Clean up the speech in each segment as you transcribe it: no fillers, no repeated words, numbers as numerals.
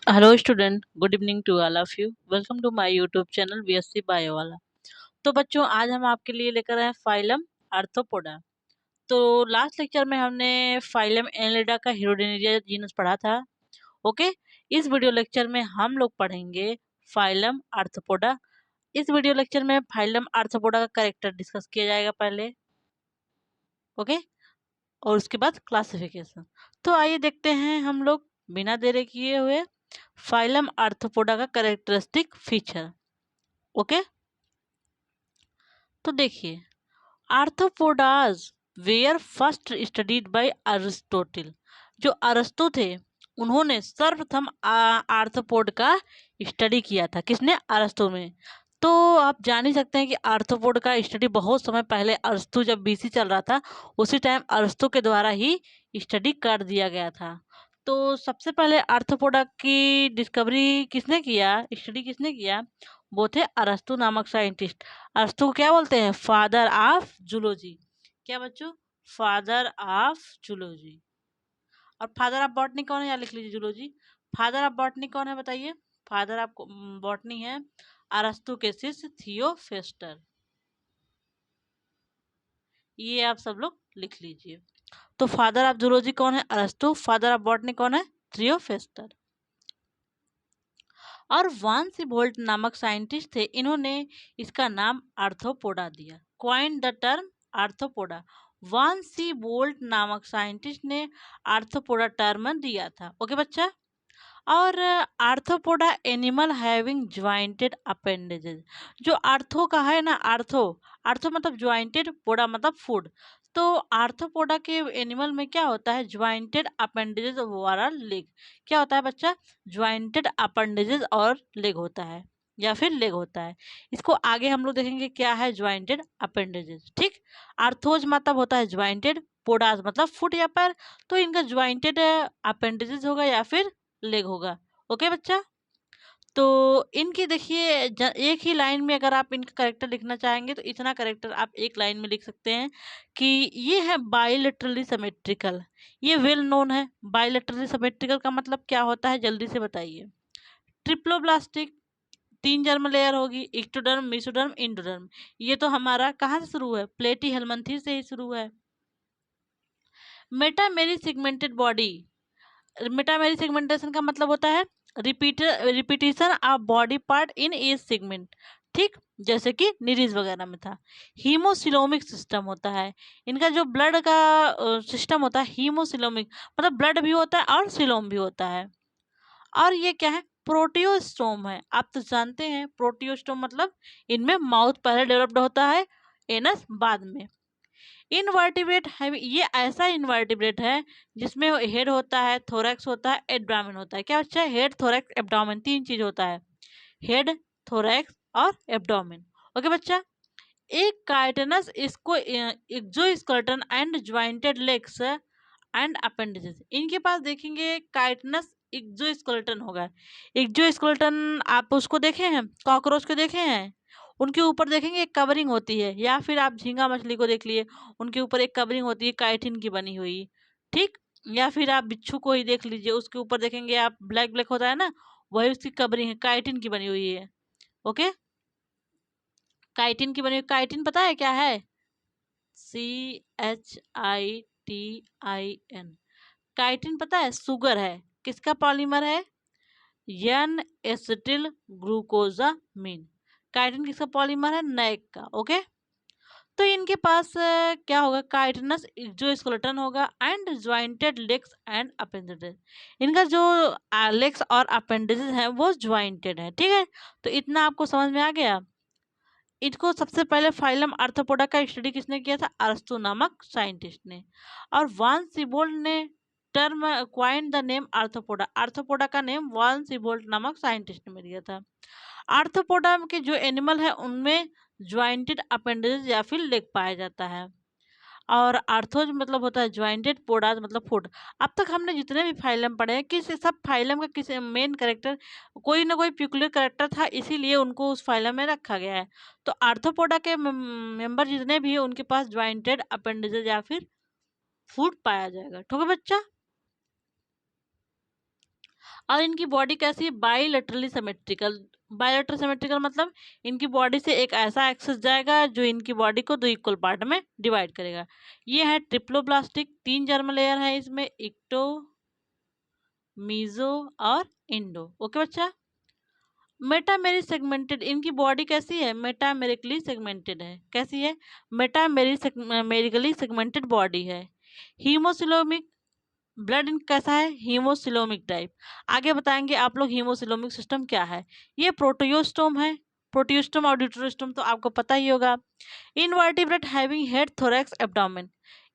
Hello student, good evening to all of you. Welcome to my YouTube channel BSc bio वाला। तो बच्चों, आज हम आपके लिए लेकर आए फाइलम आर्थ्रोपोडा। तो लास्ट लेक्चर में हमने फाइलम एनिलिडा का हीरोडेनिडिया जीनस पढ़ा था। ओके। इस वीडियो लेक्चर में हम लोग पढ़ेंगे फाइलम आर्थ्रोपोडा। इस वीडियो लेक्चर में फाइलम आर्थ्रोपोडा का कैरेक्टर डिस्कस किया जाएगा पहले। ओके। और उसके बाद क्लासिफिकेशन। तो आइए देखते हैं हम लोग बिना देरी किए हुए फाइलम आर्थ्रोपोडा का कैरेक्टरिस्टिक फीचर। ओके। तो देखिए, arthropods were first studied by Aristotle. जो अरस्तु थे, उन्होंने सर्वप्रथम आर्थ्रोपोड का स्टडी किया था। किसने? अरस्तु में। तो आप जान ही सकते हैं कि आर्थ्रोपोड का स्टडी बहुत समय पहले, अरस्तु जब बीसी चल रहा था उसी टाइम अरस्तु के द्वारा ही स्टडी कर दिया गया था। तो सबसे पहले आर्थ्रोपोडा की डिस्कवरी किसने किया, स्टडी किसने किया? वो थे अरस्तु नामक साइंटिस्ट। अरस्तु को क्या बोलते हैं? Father of zoology. क्या बच्चों? Father of zoology. और फादर ऑफ बॉटनी कौन है? यहाँ लिख लीजिए, जूलॉजी। फादर ऑफ बॉटनी कौन है बताइए? फादर ऑफ बॉटनी है अरस्तु के शिष्य थियोफेस्टर। ये आप सब लोग लिख लीजिए। तो फादर ऑफ जूलॉजी कौन है? अरस्तु। फादर ऑफ बॉटनी कौन है? थियोफेस्टर। और वान सीबोल्ट नामक साइंटिस्ट थे, इन्होंने इसका नाम आर्थ्रोपोडा दिया। Coined the term arthropoda. Von Siebold नामक साइंटिस्ट ने आर्थ्रोपोडा टर्म दिया था। ओके बच्चा। और arthropoda animal having jointed appendages. जो आर्थो का है ना, आर्थो, आर्थो मतलब ज्वाइंटेड, पोडा मतलब फूड। तो आर्थ्रोपोडा के एनिमल में क्या होता है? ज्वाइंटेड अपेंडेजेस वाला लेग। क्या होता है बच्चा? ज्वाइंटेड अपेंडेजेस और लेग होता है, या फिर लेग होता है। इसको आगे हम लोग देखेंगे क्या है ज्वाइंटेड अपेंडेजेस। ठीक। आर्थोज मतलब होता है ज्वाइंटेड, पोडास मतलब फुट या पैर। तो इनका ज्वाइंटेड अपेंडेजेस होगा या फिर लेग होगा। ओके बच्चा। तो इनकी देखिए एक ही लाइन में अगर आप इनका करेक्टर लिखना चाहेंगे तो इतना करेक्टर आप एक लाइन में लिख सकते हैं कि ये है बाइलेटरली सिमेट्रिकल। ये वेल नोन है। बाइलेटरली सिमेट्रिकल का मतलब क्या होता है, जल्दी से बताइए? ट्रिप्लोब्लास्टिक, तीन जर्म लेयर होगी, इक्टोडर्म, मेसोडर्म, इंडोडर्म। ये तो हमारा कहाँ से शुरू है? प्लेटी हेलमिंथी से ही शुरू है। Metamery segmented body. Metamery segmentation का मतलब होता है repetition of body part in each segment. ठीक। जैसे कि निरीज वगैरह में था। हीमोसिलोमिक सिस्टम होता है। इनका जो ब्लड का सिस्टम होता है हीमोसिलोमिक, मतलब ब्लड भी होता है और सिलोम भी होता है। और ये क्या है? प्रोटियोस्टोम है। आप तो जानते हैं प्रोटियोस्टोम मतलब इनमें माउथ पहले डेवलप्ड होता है, एनस बाद में। इनवर्टिब्रेट है, ये ऐसा इनवर्टिब्रेट है जिसमें हेड होता है, थोरैक्स होता है, एब्डोमेन होता है। क्या अच्छा? हेड, थोरैक्स, एब्डोमेन, तीन चीज होता है। हेड, थोरैक्स और एब्डोमेन। ओके बच्चा। एक काइटनस इसको exoskeleton and jointed legs and appendages. इनके पास देखेंगे काइटनस एक्सोस्केलेटन होगा। एक्सोस्केलेटन आप उसको देखे हैं? कॉकरोच को देखे हैं? उनके ऊपर देखेंगे एक कवरिंग होती है, या फिर आप झींगा मछली को देख लिए, उनके ऊपर एक कवरिंग होती है काइटिन की बनी हुई। ठीक। या फिर आप बिच्छू को ही देख लीजिए, उसके ऊपर देखेंगे आप ब्लैक ब्लैक होता है ना, वही उसकी कवरिंग है, काइटिन की बनी हुई है। ओके। काइटिन की बनी हुई, काइटिन पता है क्या है? CHITIN। काइटिन पता है? शुगर है। किसका पॉलीमर है? N acetyl glucosamine. काइटिन किसका पॉलीमर है? नैक का। ओके। तो इनके पास क्या होगा? काइटिनस एक्सोस्केलेटन होगा and jointed legs and appendages. इनका जो लेग्स और अपेंडेजेस हैं वो ज्वाइंटेड है। ठीक है। तो इतना आपको समझ में आ गया। इनको सबसे पहले फाइलम आर्थ्रोपोडा का स्टडी किसने किया था? अरस्तु नामक साइंटिस्ट ने। और वान सीबोल्ट ने term coin the name arthropoda. Arthropoda का नेम वान सीबोल्ट नामक साइंटिस्ट ने दिया था। आर्थ्रोपोडा के जो एनिमल है उनमें ज्वाइंटेड अपेंडेज या फिर लेग पाया जाता है। और आर्थोज मतलब होता है ज्वाइंटेड, पोडाज मतलब फुट। अब तक हमने जितने भी फाइलम पढ़े हैं, किस सब फाइलम का किसी मेन कैरेक्टर, कोई ना कोई प्यूक्लियर कैरेक्टर था, इसीलिए उनको उस फाइलम में रखा गया है। तो आर्थ्रोपोडा के मेंबर जितने भी हैं उनके पास ज्वाइंटेड अपेंडेजेस या फिर फुट पाया जाएगा। ठीक है बच्चा। और इनकी बॉडी कैसी है, बाइलेटरली सिमेट्रिकल। बाइलेटरल सिमेट्रिकल मतलब इनकी बॉडी से एक ऐसा एक्सेस जाएगा जो इनकी बॉडी को दो इक्वल पार्ट में डिवाइड करेगा। ये है ट्रिप्लोब्लास्टिक, 3 जर्म लेयर है इसमें, इक्टो, मीजो और इंडो। ओके बच्चा। मेटामेरी सेगमेंटेड, इनकी बॉडी कैसी है, मेटामेरिकली सेगमेंटेड है। कैसी है, मेटामेरिकली सेगमेंटेड बॉडी है। हीमोसिलोमिक, ब्लड इनका कैसा है, हीमोसिलोमिक टाइप। आगे बताएंगे आप लोग हीमोसिलोमिक सिस्टम क्या है। ये प्रोटियोस्टोम है, प्रोटियोस्टोम और ड्यूटेरोस्टोम तो आपको पता ही होगा। Invertebrate having head, thorax, abdomen,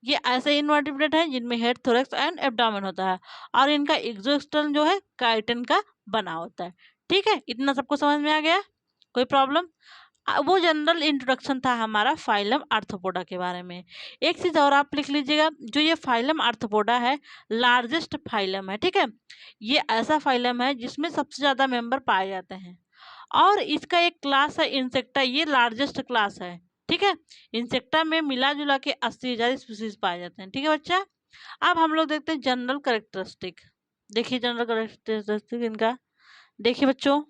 ये ऐसे इनवर्टिब्रेट है जिनमें हेड, थोरैक्स एंड एब्डोमेन होता है, और इनका एक्सोस्केलेटन जो है काइटिन का बना होता है। ठीक है, इतना सबको समझ में आ गया, कोई प्रॉब्लम। वो जनरल इंट्रोडक्शन था हमारा फाइलम आर्थ्रोपोडा के बारे में। एक चीज और आप लिख लीजिएगा, जो ये फाइलम आर्थ्रोपोडा है लार्जेस्ट फाइलम है। ठीक है, ये ऐसा फाइलम है जिसमें सबसे ज्यादा मेंबर पाए जाते हैं, और इसका एक क्लास है इंसेक्टा, ये लार्जेस्ट क्लास है। ठीक है, इंसेक्टा में मिला जुला के 80,000 स्पीसीज पाए जाते हैं। ठीक है बच्चा। अब हम लोग देखते हैं जनरल करेक्टरिस्टिक। देखिए जनरल करेक्टरिस्टिक इनका, देखिए बच्चों,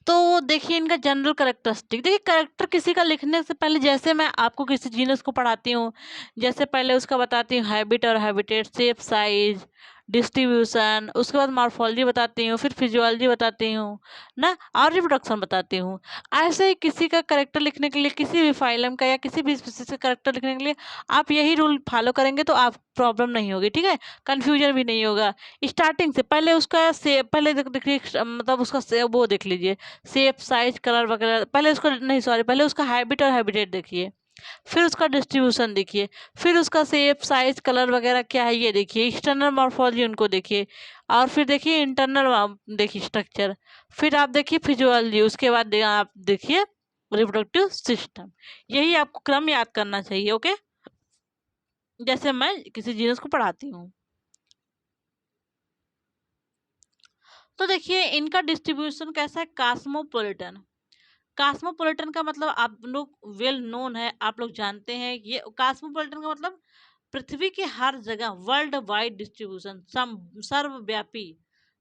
तो देखिए इनका जनरल करेक्टरिस्टिक। देखिए करेक्टर किसी का लिखने से पहले, जैसे मैं आपको किसी जीनस को पढ़ाती हूँ, जैसे पहले उसका बताती हूँ हैबिट और हैबिटेट, शेप, साइज, डिस्ट्रीब्यूशन, उसके बाद मॉर्फोलॉजी बताती हूँ, फिर फिजियोलॉजी बताती हूँ ना, और रिप्रोडक्शन बताती हूँ। ऐसे ही किसी का करेक्टर लिखने के लिए, किसी भी फाइलम का या किसी भी स्पीसीज का करेक्टर लिखने के लिए आप यही रूल फॉलो करेंगे तो आप प्रॉब्लम नहीं होगी। ठीक है, कन्फ्यूजन भी नहीं होगा। स्टार्टिंग से पहले उसका से पहले देखिए मतलब उसका वो देख लीजिए, शेप, साइज, कलर वगैरह। पहले उसका नहीं, सॉरी, पहले उसका हैबिट और हैबिटेट देखिए, फिर उसका डिस्ट्रीब्यूशन देखिए, फिर उसका शेप, साइज, कलर वगैरह क्या है ये देखिए, एक्सटर्नल मॉर्फोलॉजी उनको देखिए, और फिर देखिए इंटरनल देखिए स्ट्रक्चर, फिर आप देखिए फिजियोलॉजी, उसके बाद आप देखिए रिप्रोडक्टिव सिस्टम। यही आपको क्रम याद करना चाहिए। ओके, जैसे मैं किसी जीनस को पढ़ाती हूँ। तो देखिए इनका डिस्ट्रीब्यूशन कैसा है, कास्मोपोलिटन। कास्मोपोलिटन का मतलब आप लोग वेल नोन है, आप लोग जानते हैं। ये कास्मोपोलिटन का मतलब पृथ्वी के हर जगह, वर्ल्ड वाइड डिस्ट्रीब्यूशन, सर्वव्यापी,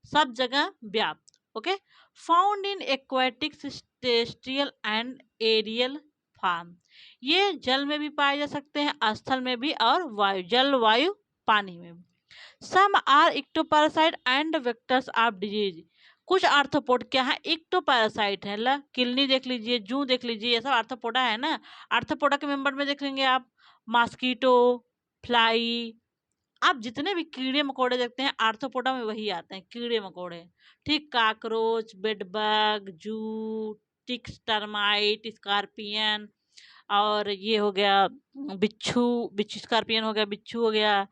सब जगह व्याप्त। Okay, found in aquatic, terrestrial and aerial form, ये जल में भी पाए जा सकते हैं, स्थल में भी, और वायु, जल, वायु, पानी में भी। Some are ectoparasite and vectors of disease, कुछ आर्थ्रोपोड क्या है, इक्टोपैरासाइट है। ला किलनी देख लीजिए, जू देख लीजिए, ये सब आर्थ्रोपोडा है ना। आर्थ्रोपोडा के मेंबर में देख लेंगे आप मॉस्किटो, फ्लाई, आप जितने भी कीड़े मकोड़े देखते हैं आर्थ्रोपोडा में वही आते हैं, कीड़े मकोड़े। ठीक, काकरोच, बेडबग, जू, टिक्स, टर्माइट, स्कॉर्पियन, और ये हो गया बिच्छू, बिच्छू स्कॉर्पियन हो गया, बिच्छू हो गया।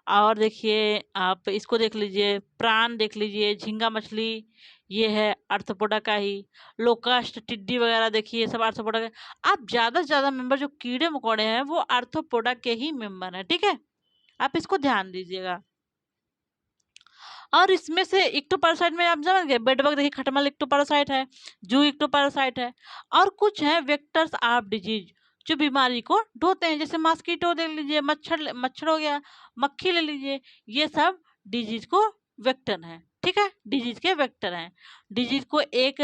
और देखिए आप इसको देख लीजिए, प्राण देख लीजिए, झींगा मछली, ये है आर्थ्रोपोडा का ही। लोकस्ट, टिड्डी वगैरह देखिए, ये सब आर्थ्रोपोडा का। आप ज़्यादा से ज़्यादा मेंबर जो कीड़े मकोड़े हैं वो आर्थ्रोपोडा के ही मेंबर हैं। ठीक है, आप इसको ध्यान दीजिएगा। और इसमें से इक्टोपैरासाइट में आप समझ गए, बेडबग देखिए, खटमल इक्टोपैरासाइट है, जू इक्टोपैरासाइट है। और कुछ है वेक्टर्स ऑफ डिजीज, जो बीमारी को ढोते हैं, जैसे मॉस्किटो देख लीजिए, मच्छर, मच्छर हो गया, मक्खी ले लीजिए, ये सब डिजीज को वेक्टर हैं। ठीक है, डिजीज के वेक्टर हैं। डिजीज को एक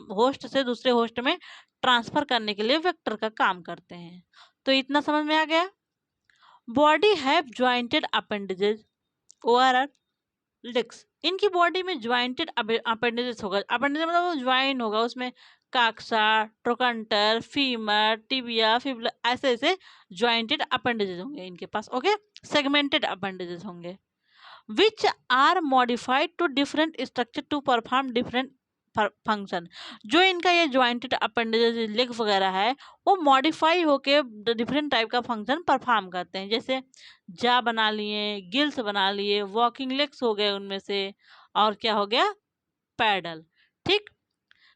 होस्ट से दूसरे होस्ट में ट्रांसफर करने के लिए वेक्टर का काम करते हैं। तो इतना समझ में आ गया। Body have jointed appendages, ORR, legs, इनकी बॉडी में ज्वाइंटेड अपेंडेजेस होगा। अपेंडेजेस मतलब वो ज्वाइन होगा, उसमें काक्सा, ट्रोकंटर, फीमर, टिबिया, फिबुला, ऐसे ऐसे ज्वाइंटेड अपेंडेजेस होंगे इनके पास। ओके, सेगमेंटेड अपेंडेजेस होंगे, which are modified to different structure to perform different function. जो इनका ये ज्वाइंटेड अपेंडेजेस, लेग वगैरह है, वो मॉडिफाई होके डिफरेंट टाइप का फंक्शन परफॉर्म करते हैं, जैसे जा बना लिए, गिल्स बना लिए, वॉकिंग लेग्स हो गए उनमें से, और क्या हो गया, पैडल। ठीक,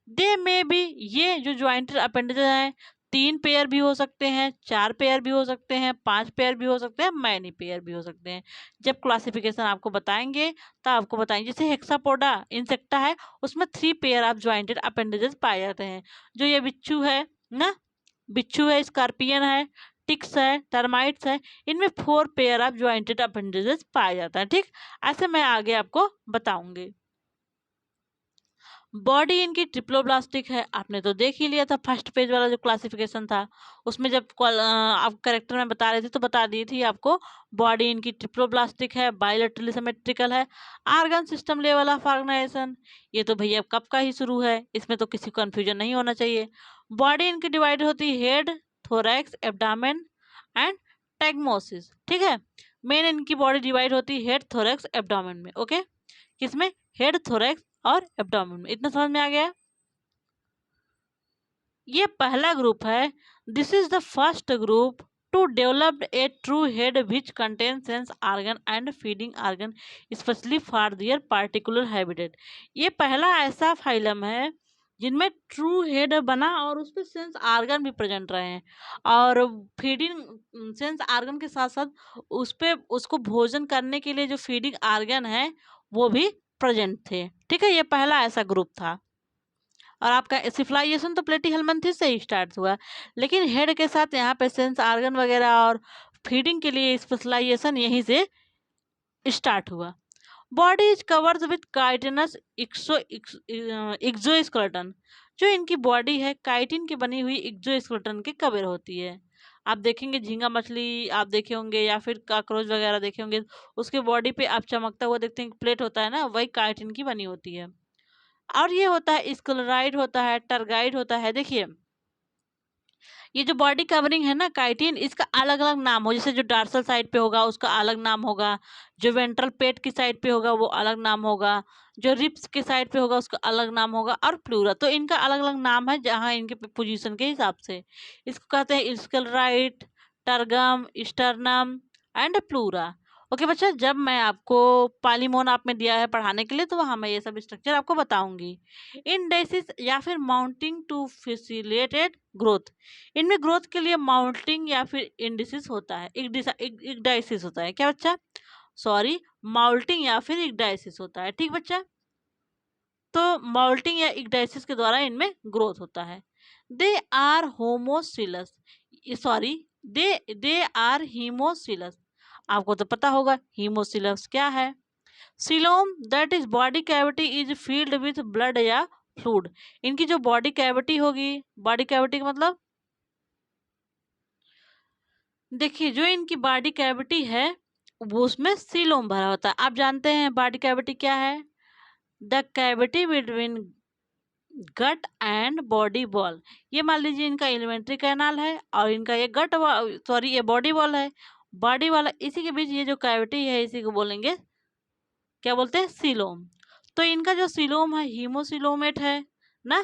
दे में भी, ये जो ज्वाइंटेड अपेंडेजेस हैं 3 पेयर भी हो सकते हैं, 4 पेयर भी हो सकते हैं, 5 पेयर भी हो सकते हैं, मैनी पेयर भी हो सकते हैं। जब क्लासिफिकेशन आपको बताएंगे तब आपको बताएंगे। जैसे हेक्सापोडा इंसेक्टा है, उसमें 3 पेयर ऑफ ज्वाइंटेड अपेंडेजेस पाए जाते हैं। जो ये बिच्छू है ना, बिच्छू है, स्कॉर्पियन है, टिक्स है, टर्माइट्स है, इनमें 4 पेयर ऑफ ज्वाइंटेड अपेंडेजेस पाया जाता है। ठीक, ऐसे मैं आगे आपको बताऊंगी। बॉडी इनकी ट्रिप्लोब्लास्टिक है, आपने तो देख ही लिया था फर्स्ट पेज वाला जो क्लासिफिकेशन था उसमें, जब आप करेक्टर में बता रहे थे तो बता दी थी आपको। बॉडी इनकी ट्रिप्लोब्लास्टिक है, बायलैटरली सिमेट्रिकल है, organ system level of organization, ये तो भैया कब का ही शुरू है, इसमें तो किसी को कन्फ्यूजन नहीं होना चाहिए। बॉडी इनकी डिवाइड होती है हेड, थोरैक्स, एब्डामेन एंड टैग्मोसिस। ठीक है, मेन इनकी बॉडी डिवाइड होती है हेड, थोरैक्स, एब्डामेन में। ओके, किसमें? हेड, थोरैक्स और एब्डोमेन में। इतना समझ में आ गया? ये पहला ग्रुप है। This is the first group to develop a true head which contain sense organ and feeding organ specially for their particular habitat. ये पहला ऐसा फाइलम है जिनमें ट्रू हेड बना और उस पर सेंस आर्गन भी प्रेजेंट रहे हैं, और फीडिंग सेंस आर्गन के साथ साथ उस पे उसको भोजन करने के लिए जो फीडिंग आर्गन है वो भी प्रेजेंट थे। ठीक है, ये पहला ऐसा ग्रुप था। और आपका सिफलाइजेशन तो प्लेटीहेल्मिन्थेस से ही स्टार्ट हुआ, लेकिन हेड के साथ यहाँ पे सेंस आर्गन वगैरह और फीडिंग के लिए स्पेशलाइजेशन यहीं से स्टार्ट हुआ। Body is covered with chitinous exoskeleton. जो इनकी बॉडी है काइटिन की बनी हुई एक्सोस्केलेटन के कवर होती है। आप देखेंगे झींगा मछली आप देखे होंगे या फिर काकरोच वगैरह देखे होंगे, उसके बॉडी पे आप चमकता हुआ देखते हैं प्लेट होता है ना, वही काइटिन की बनी होती है। और ये होता है स्क्लेराइड होता है, टर्गाइड होता है। देखिए ये जो बॉडी कवरिंग है ना काइटिन, इसका अलग अलग नाम हो, जैसे जो डार्सल साइड पे होगा उसका अलग नाम होगा, जो वेंट्रल पेट की साइड पे होगा वो अलग नाम होगा, जो रिप्स के साइड पे होगा उसका अलग नाम होगा, और प्लूरा। तो इनका अलग अलग नाम है जहाँ इनके पोजीशन के हिसाब से। इसको कहते हैं sclereid, tergum, sternum and pleura. Okay बच्चा, जब मैं आपको पालीमोन आप में दिया है पढ़ाने के लिए तो वहाँ मैं ये सब स्ट्रक्चर आपको बताऊंगी। इंडेसिस या फिर माउंटिंग टू फैसिलिटेट ग्रोथ, इनमें ग्रोथ के लिए माउंटिंग या फिर इंडिसिस होता है, इक्डाइसिस होता है। क्या बच्चा? सॉरी, माउल्टिंग या फिर इक्डाइसिस होता है। ठीक बच्चा, तो माउल्टिंग या इक्डाइसिस के द्वारा इनमें ग्रोथ होता है। They are homocoelous, sorry they are haemocoelous. आपको तो पता होगा हीमोसिलस क्या है। Coelom that is body cavity is filled with blood या फ्लूड। इनकी जो बॉडी कैविटी होगी, बॉडी कैविटी का मतलब देखिए जो इनकी बॉडी कैविटी है वो उसमें सीलोम भरा होता है। आप जानते हैं बॉडी कैविटी क्या है? The cavity between gut and body wall. ये मान लीजिए इनका एलिमेंट्री कैनाल है और इनका ये गट सॉरी ये बॉडी वॉल है, बॉडी वाला इसी के बीच ये जो कैविटी है इसी को बोलेंगे, क्या बोलते हैं? सीलोम। तो इनका जो सीलोम है हीमोसिलोमेट है ना,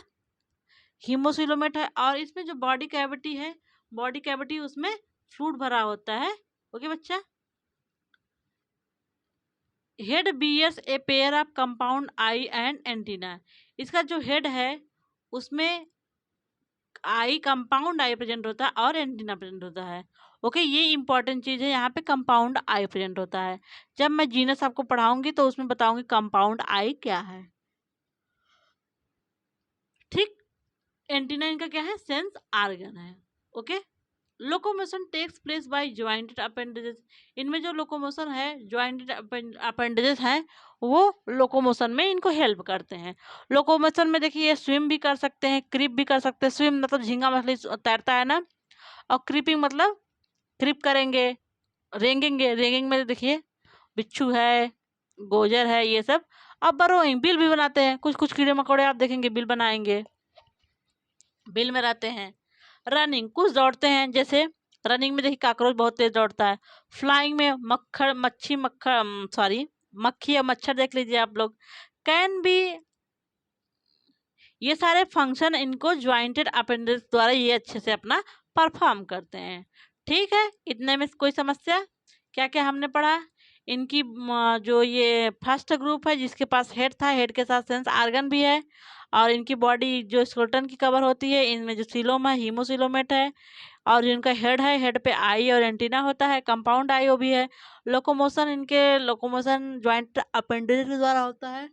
हीमोसिलोमेट है, और इसमें जो बॉडी कैविटी है, बॉडी कैविटी उसमें फ्लूइड भरा होता है। ओके बच्चा, head bears a pair of compound eye and antenna. इसका जो हेड है उसमें आई, कंपाउंड आई प्रेजेंट होता है और एंटीना प्रेजेंट होता है। ओके, ये इंपॉर्टेंट चीज है, यहाँ पे कंपाउंड आई प्रेजेंट होता है। जब मैं जीनस आपको पढ़ाऊंगी तो उसमें बताऊंगी कंपाउंड आई क्या है। ठीक, एंटीना इनका क्या है? सेंस आर्गन है। Okay, locomotion takes place by jointed appendages. इनमें जो लोकोमोशन है ज्वाइंटेड अपेंडेजेस हैं वो लोकोमोशन में इनको हेल्प करते हैं। लोकोमोशन में देखिए ये स्विम भी कर सकते हैं, क्रिप भी कर सकते हैं। स्विम मतलब झींगा मछली तैरता है ना, और क्रिपिंग मतलब क्रिप करेंगे, रेंगेंगे। रेंगिंग में देखिए बिच्छू है, गोजर है, ये सब। अब बरोइंग बिल भी बनाते हैं, कुछ कुछ कीड़े मकोड़े आप देखेंगे बिल बनाएंगे, बिल में रहते हैं। रनिंग कुछ दौड़ते हैं, जैसे रनिंग में देखिए काकरोच बहुत तेज दौड़ता है। फ्लाइंग में मक्खर मच्छी मक्खर सॉरी मक्खी या मच्छर देख लीजिए आप लोग, कैन बी। ये सारे फंक्शन इनको ज्वाइंटेड अपेंडेज द्वारा ये अच्छे से अपना परफॉर्म करते हैं। ठीक है, इतने में कोई समस्या? क्या क्या हमने पढ़ा? इनकी जो ये फर्स्ट ग्रुप है जिसके पास हेड था, हेड के साथ सेंस आर्गन भी है, और इनकी बॉडी जो स्केलेटन की कवर होती है, इनमें जो सीलोम है हीमोसिलोमेट है, और जो इनका हेड है हेड पे आई और एंटीना होता है, कंपाउंड आई वो भी है। लोकोमोशन इनके लोकोमोशन ज्वाइंट अपेंडेज के द्वारा होता है।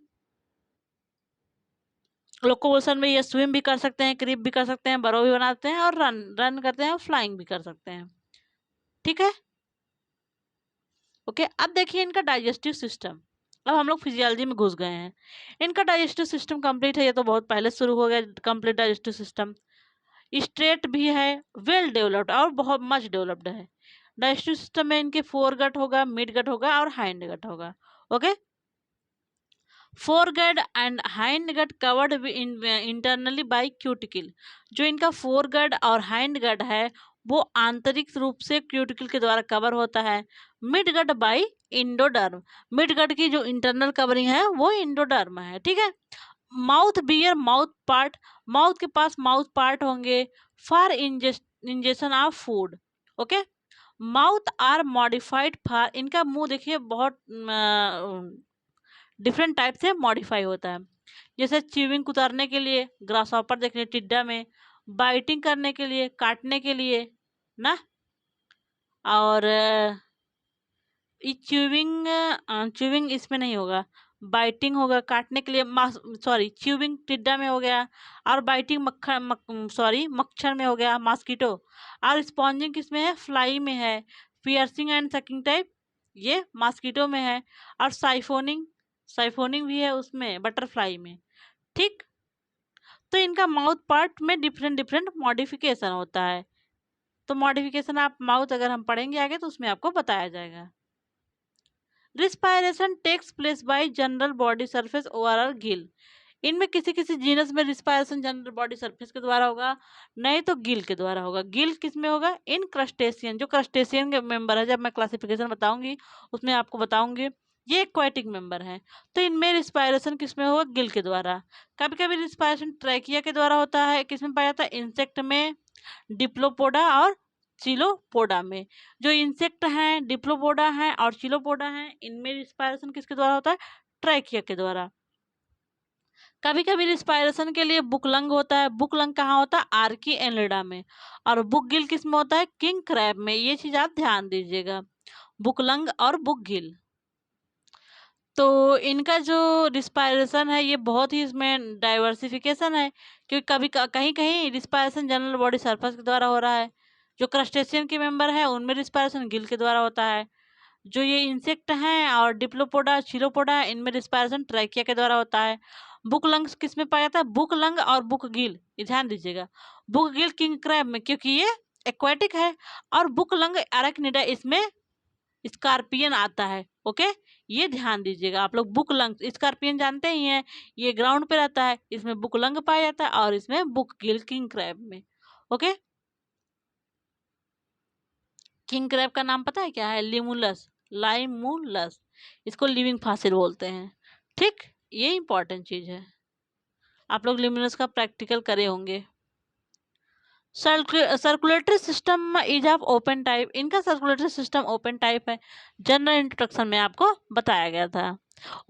लोकोमोशन में ये स्विम भी कर सकते हैं, क्रिप भी कर सकते हैं, बरो भी बनाते हैं, और रन रन करते हैं और फ्लाइंग भी कर सकते हैं। ठीक है। ओके, अब देखिए इनका डाइजेस्टिव सिस्टम। अब हम लोग फिजियोलॉजी में घुस गए हैं। इनका डाइजेस्टिव सिस्टम कंप्लीट है, ये तो बहुत पहले शुरू हो गया कंप्लीट डाइजेस्टिव सिस्टम। स्ट्रेट भी है, वेल डेवलप्ड और बहुत मच डेवलप्ड है। डाइजेस्टिव सिस्टम में इनके फोर गट होगा, मिड गट होगा और हाइंड गट होगा। Okay, fore gut and hind gut covered internally by cuticle. जो इनका फोर गट और हाइंड गट है वो आंतरिक रूप से क्यूटिकल के द्वारा कवर होता है। Mid gut by endoderm. Mid gut की जो इंटरनल कवरिंग है वो इंडोडर्म है, ठीक है। Mouth bear mouth part, mouth के पास माउथ पार्ट होंगे for injection of food. Okay, mouth are modified for, इनका मुंह देखिए बहुत डिफरेंट टाइप से मॉडिफाई होता है। जैसे च्यूइंग उतारने के लिए, ग्रास हॉपर देखने टिड्डा में, बाइटिंग करने के लिए, काटने के लिए ना, और ये च्यूइंग, च्यूइंग इसमें नहीं होगा, बाइटिंग होगा काटने के लिए, सॉरी च्यूइंग टिड्डा में हो गया, और बाइटिंग सॉरी मच्छर में हो गया, मॉस्किटो। और स्पॉन्जिंग किसमें है, फ्लाई में है। पियर्सिंग एंड सकिंग टाइप ये मॉस्किटो में है। और साइफोनिंग, साइफोनिंग भी है उसमें बटरफ्लाई में, ठीक। तो इनका माउथ पार्ट में डिफरेंट डिफरेंट मॉडिफिकेशन होता है। तो मॉडिफिकेशन आप माउथ अगर हम पढ़ेंगे आगे तो उसमें आपको बताया जाएगा। Respiration takes place by general body surface overall gill. इनमें किसी किसी जीनस में रिस्पायरेशन जनरल बॉडी सरफेस के द्वारा होगा, नहीं तो गिल के द्वारा होगा। गिल किस में होगा, इन क्रस्टेशियन, जो क्रस्टेशियन के मेंबर है, जब मैं क्लासिफिकेशन बताऊंगी उसमें आपको बताऊंगी, ये एक्वाटिक मेंबर है। तो इनमें रिस्पायरेशन किस में होगा, गिल के द्वारा। कभी कभी रिस्पायरेशन ट्रैकिया के द्वारा होता है, किस में पाया जाता है, इंसेक्ट में, डिप्लोपोडा और चिलोपोडा में। जो इंसेक्ट हैं, डिप्लोपोडा हैं और चिलोपोडा हैं, इनमें रिस्पायरेशन किसके द्वारा होता है, ट्रैकिया के द्वारा। कभी कभी रिस्पायरेशन के लिए बुकलंग होता है। बुकलंग कहाँ होता है, आर्की एनलिडा में। और बुक गिल किस में होता है, किंग क्रैब में। ये चीज आप ध्यान दीजिएगा, बुकलंग और बुक गिल। तो इनका जो रिस्पायरेशन है ये बहुत ही इसमें डाइवर्सिफिकेशन है, क्योंकि कभी कहीं कहीं रिस्पायरेशन जनरल बॉडी सरफेस के द्वारा हो रहा है। जो क्रस्टेशियन के मेंबर है उनमें रिस्पायरेशन गिल के द्वारा होता है। जो ये इंसेक्ट हैं और डिप्लोपोडा चिलोपोडा इनमें रिस्पायरेशन ट्रैकिया के द्वारा होता है। बुक लंग्स किस में पाया जाता है, बुक लंग और बुक गिल, ये ध्यान दीजिएगा। बुक गिल किंग क्रैब में, क्योंकि ये एक्वाटिक है। और बुक लंग अरेक्निडा इसमें स्कॉर्पियन आता है। ओके, ये ध्यान दीजिएगा आप लोग। बुक लंग स्कॉर्पियन जानते ही हैं, ये ग्राउंड पे रहता है, इसमें बुक लंग पाया जाता है और इसमें बुक गिल किंग क्रैब में। ओके, किंग क्रैब का नाम पता है क्या है, लिमुलस, लाइमुलस। इसको लिविंग फासिल बोलते हैं, ठीक। ये इंपॉर्टेंट चीज है, आप लोग लिमुलस का प्रैक्टिकल करे होंगे। Circulatory system is of open type. इनका सर्कुलेटरी सिस्टम ओपन टाइप है, जनरल इंट्रोडक्शन में आपको बताया गया था।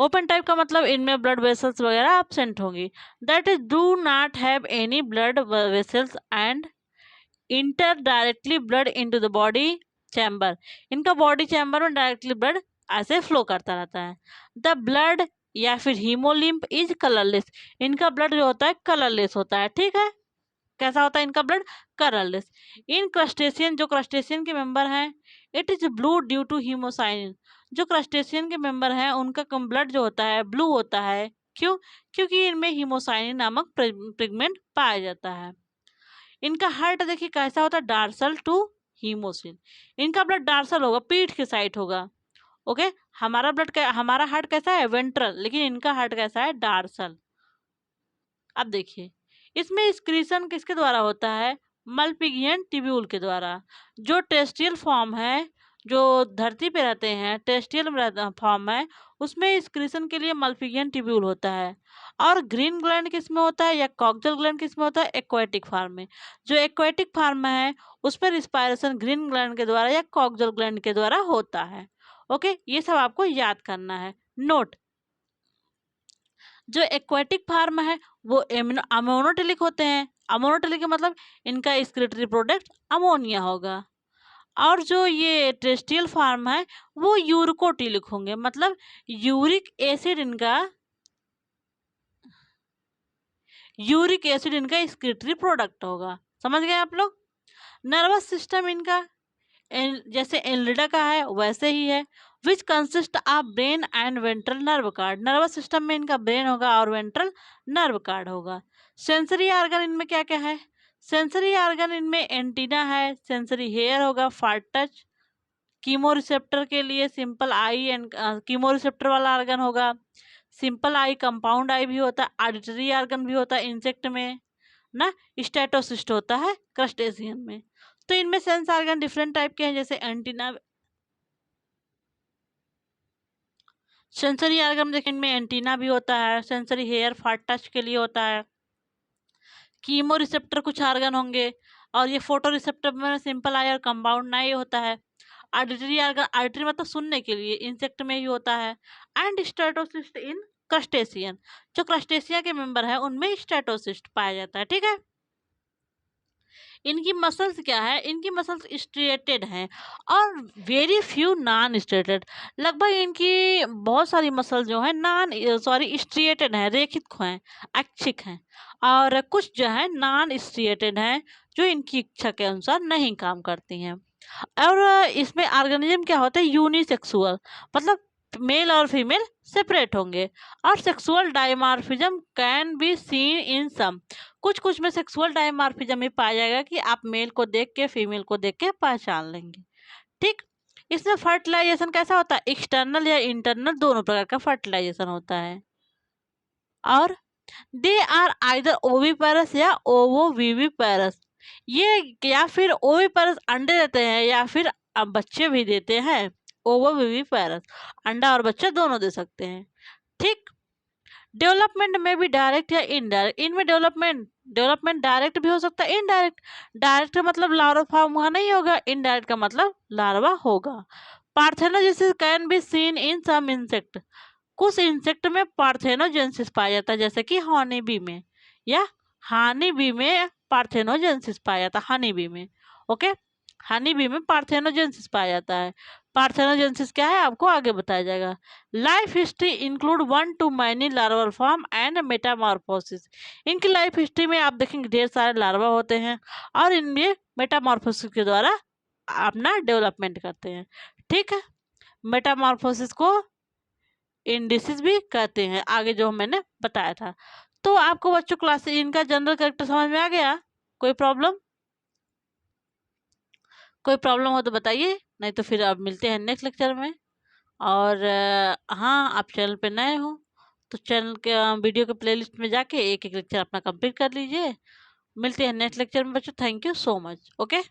ओपन टाइप का मतलब इनमें ब्लड वेसल्स वगैरह एब्सेंट होंगी, that is do not have any blood vessels and inter directly blood into the body chamber. इनका बॉडी चैम्बर में डायरेक्टली ब्लड ऐसे फ्लो करता रहता है। द ब्लड या फिर हीमोलिम्फ इज कलरलेस। इनका ब्लड जो होता है कलरलेस होता है, ठीक है। कैसा होता है इनका ब्लड, कलरलेस। इन क्रस्टेशियन, जो क्रस्टेशियन के मेंबर हैं, it is blue due to haemocyanin. जो क्रस्टेशियन के मेंबर हैं उनका ब्लड जो होता है ब्लू होता है, क्यों, क्योंकि इनमें हीमोसाइन नामक पिगमेंट पाया जाता है। इनका हार्ट देखिए कैसा होता है, डार्सल टू हीमोसिल। इनका ब्लड डार्सल होगा, पीठ के साइड होगा। ओके, हमारा हार्ट कैसा है, वेंट्रल, लेकिन इनका हार्ट कैसा है, डार्सल। अब देखिए इसमें स्क्रीशन किसके द्वारा होता है, मल्पिगियन टिब्यूल के द्वारा। जो टेस्टियल फॉर्म है, जो धरती पे रहते हैं, टेस्टियल फॉर्म है, उसमें स्क्रीशन के लिए मल्पिगियन टिब्यूल होता है। और ग्रीन ग्लैंड किस में होता है या कॉक्जल ग्लैंड किस में होता है, एक्वाटिक फार्म में। जो एक्वाटिक फार्म में है उस पर रिस्पायरेशन ग्रीन ग्लैंड के द्वारा या कॉक्जल ग्लैंड के द्वारा होता है। ओके, ये सब आपको याद करना है। नोट, जो एक्वाटिक फार्म है वो अमोनोटेलिक होते हैं। अमोनोटेलिक का मतलब इनका एक्सक्रीटरी प्रोडक्ट अमोनिया होगा। और जो ये टेरेस्ट्रियल फार्म है वो यूरिकोटिलिक होंगे, मतलब यूरिक एसिड इनका एक्सक्रीटरी प्रोडक्ट होगा। समझ गए आप लोग। नर्वस सिस्टम इनका जैसे एनलिडा का है वैसे ही है। Which consist of brain and ventral nerve card, nervous system में इनका ब्रेन होगा और वेंट्रल नर्व कार्ड होगा। सेंसरी ऑर्गन इनमें क्या क्या है? सेंसरी ऑर्गन इनमें एंटीना है, सेंसरी हेयर होगा, फास्ट टच, कीमो रिसेप्टर के लिए simple I and chemo receptor वाला ऑर्गन होगा, सिंपल आई, कंपाउंड आई भी होता है, ऑडिटरी ऑर्गन भी होता है इंसेक्ट में ना, स्टेटोसिस्ट होता है क्रस्टेशियन में। तो इनमें सेंस ऑर्गन डिफरेंट टाइप के हैं, जैसे एंटीना, सेंसरी ऑर्गन देखें इनमें एंटीना भी होता है, सेंसरी हेयर फास्ट टच के लिए होता है, कीमो रिसेप्टर कुछ ऑर्गन होंगे, और ये फोटो रिसेप्टर में सिंपल आई और कंपाउंड आई होता है। ऑडिटरी ऑर्गन, ऑडिटरी मतलब सुनने के लिए, इंसेक्ट में ही होता है। एंड स्टेटोसिस्ट इन क्रस्टेशियन, जो क्रस्टेशिया के मेंबर है उनमें स्टेटोसिस्ट पाया जाता है। ठीक है, इनकी मसल्स क्या है? इनकी मसल्स स्ट्रेटेड हैं और वेरी फ्यू नॉन स्ट्रेटेड। लगभग इनकी बहुत सारी मसल जो है स्ट्रिएटेड है, रेखित हैं, ऐच्छिक हैं, और कुछ जो है नॉन स्ट्रिएटेड हैं जो इनकी इच्छा के अनुसार नहीं काम करती हैं। और इसमें ऑर्गेनिज्म क्या होता है? यूनिसेक्सुअल, मतलब मेल और फीमेल सेपरेट होंगे, और sexual dimorphism can be seen in some, कुछ कुछ में सेक्सुअल डायमॉर्फिज्म भी पाया जाएगा कि आप मेल को देख के फीमेल को देख के पहचान लेंगे। ठीक, इसमें फर्टिलाइजेशन कैसा होता है? एक्सटर्नल या इंटरनल दोनों प्रकार का फर्टिलाइजेशन होता है। और दे आर आइदर ओविपेरस या ओवोविविपेरस, ये या फिर ओविपेरस अंडे देते हैं या फिर बच्चे भी देते हैं। ओवोविविपेरस अंडा और बच्चा दोनों दे सकते हैं। ठीक, डेवलपमेंट में भी डायरेक्ट या इनडायरेक्ट, इनमें डेवलपमेंट डायरेक्ट भी हो सकता है, इनडायरेक्ट। डायरेक्ट का मतलब लार्वा फॉर्म वहाँ नहीं होगा, इनडायरेक्ट का मतलब लार्वा होगा। Parthenogenesis can be seen in some insect, कुछ इंसेक्ट में पार्थेनोजेनेसिस पाया जाता है, जैसे कि हनी बी में, या हनी बी में पार्थेनोजेनेसिस पाया जाता है, हनी बी में। ओके, हनी बी में पार्थेनोजेनेसिस पाया जाता है। पार्थेनोजेनेसिस क्या है आपको आगे बताया जाएगा। Life history include 1 to many larval form and Metamorphosis, इनकी लाइफ हिस्ट्री में आप देखेंगे ढेर सारे लार्वा होते हैं और इनमें मेटामॉर्फोसिस के द्वारा अपना डेवलपमेंट करते हैं। ठीक है, मेटामॉर्फोसिस को इंडिसिस भी कहते हैं, आगे जो मैंने बताया था। तो आपको बच्चों क्लास इनका जनरल कैरेक्टर समझ में आ गया? कोई प्रॉब्लम हो तो बताइए, नहीं तो फिर अब मिलते हैं नेक्स्ट लेक्चर में। और हाँ, आप चैनल पे नए हो तो चैनल के वीडियो के प्लेलिस्ट में जाके एक एक लेक्चर अपना कंप्लीट कर लीजिए। मिलते हैं नेक्स्ट लेक्चर में बच्चों, thank you so much. Okay.